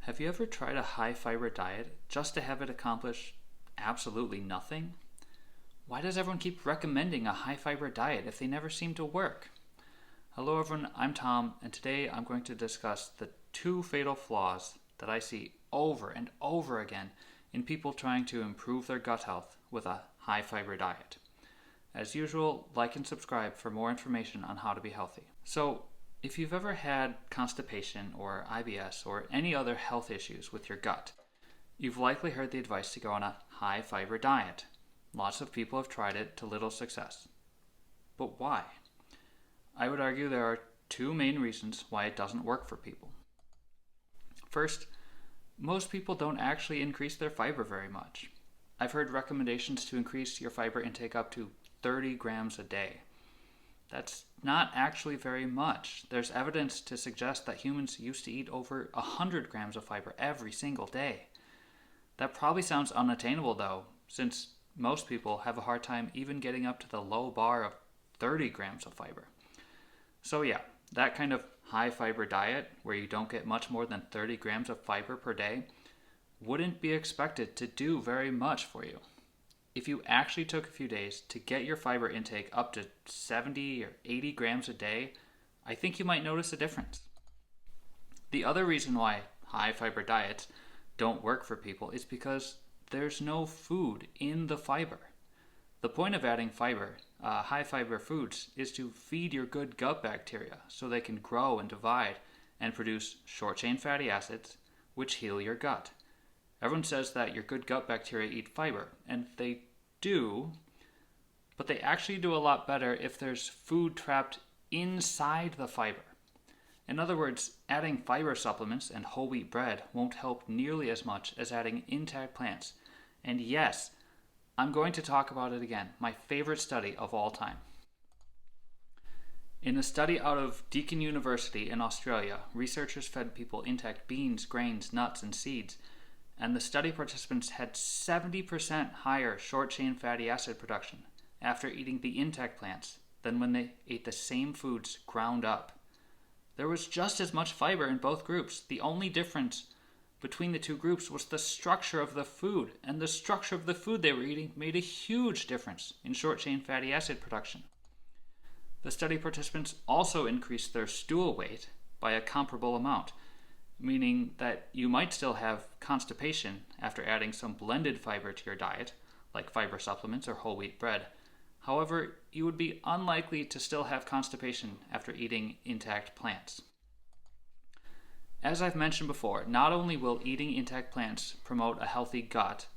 Have you ever tried a high fiber diet just to have it accomplish absolutely nothing? Why does everyone keep recommending a high fiber diet if they never seem to work? Hello everyone, I'm Tom, and today I'm going to discuss the two fatal flaws that I see over and over again in people trying to improve their gut health with a high fiber diet. As usual, like and subscribe for more information on how to be healthy. So, if you've ever had constipation or IBS or any other health issues with your gut, you've likely heard the advice to go on a high fiber diet. Lots of people have tried it to little success. But why? I would argue there are two main reasons why it doesn't work for people. First, most people don't actually increase their fiber very much. I've heard recommendations to increase your fiber intake up to 30 grams a day. That's not actually very much. There's evidence to suggest that humans used to eat over 100 grams of fiber every single day. That probably sounds unattainable though, since most people have a hard time even getting up to the low bar of 30 grams of fiber. So yeah, that kind of high fiber diet, where you don't get much more than 30 grams of fiber per day, wouldn't be expected to do very much for you. If you actually took a few days to get your fiber intake up to 70 or 80 grams a day, I think you might notice a difference. The other reason why high fiber diets don't work for people is because there's no food in the fiber. The point of adding fiber, high fiber foods, is to feed your good gut bacteria so they can grow and divide and produce short chain fatty acids, which heal your gut. Everyone says that your good gut bacteria eat fiber, and they do, but they actually do a lot better if there's food trapped inside the fiber. In other words, adding fiber supplements and whole wheat bread won't help nearly as much as adding intact plants. And yes, I'm going to talk about it again, my favorite study of all time. In a study out of Deakin University in Australia, researchers fed people intact beans, grains, nuts, and seeds, and the study participants had 70% higher short-chain fatty acid production after eating the intact plants than when they ate the same foods ground up. There was just as much fiber in both groups. The only difference between the two groups was the structure of the food, and the structure of the food they were eating made a huge difference in short-chain fatty acid production. The study participants also increased their stool weight by a comparable amount, meaning that you might still have constipation after adding some blended fiber to your diet, like fiber supplements or whole wheat bread. However, you would be unlikely to still have constipation after eating intact plants. As I've mentioned before, not only will eating intact plants promote a healthy gut,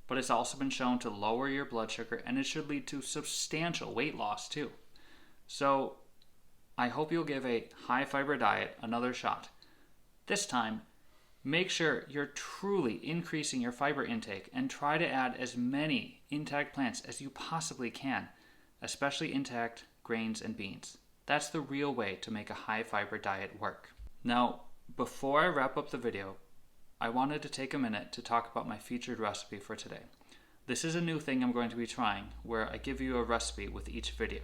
but it's also been shown to lower your blood sugar, and it should lead to substantial weight loss too. So, I hope you'll give a high fiber diet another shot. This time, make sure you're truly increasing your fiber intake and try to add as many intact plants as you possibly can, especially intact grains and beans. That's the real way to make a high fiber diet work. Now, before I wrap up the video, I wanted to take a minute to talk about my featured recipe for today. This is a new thing I'm going to be trying, where I give you a recipe with each video.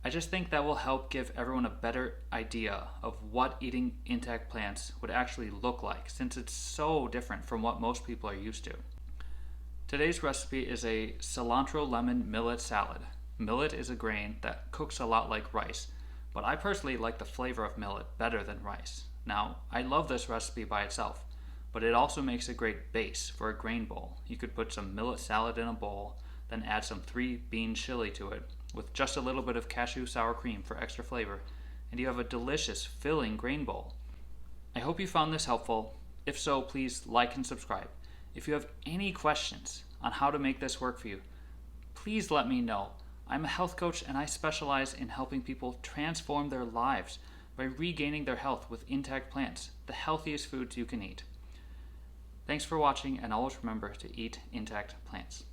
I just think that will help give everyone a better idea of what eating intact plants would actually look like, since it's so different from what most people are used to. Today's recipe is a cilantro lemon millet salad. Millet is a grain that cooks a lot like rice, but I personally like the flavor of millet better than rice. Now, I love this recipe by itself, but it also makes a great base for a grain bowl. You could put some millet salad in a bowl, then add some 3-bean chili to it, with just a little bit of cashew sour cream for extra flavor, and you have a delicious, filling grain bowl. I hope you found this helpful. If so, please like and subscribe. If you have any questions on how to make this work for you, please let me know. I'm a health coach, and I specialize in helping people transform their lives by regaining their health with intact plants, the healthiest foods you can eat. Thanks for watching, and always remember to eat intact plants.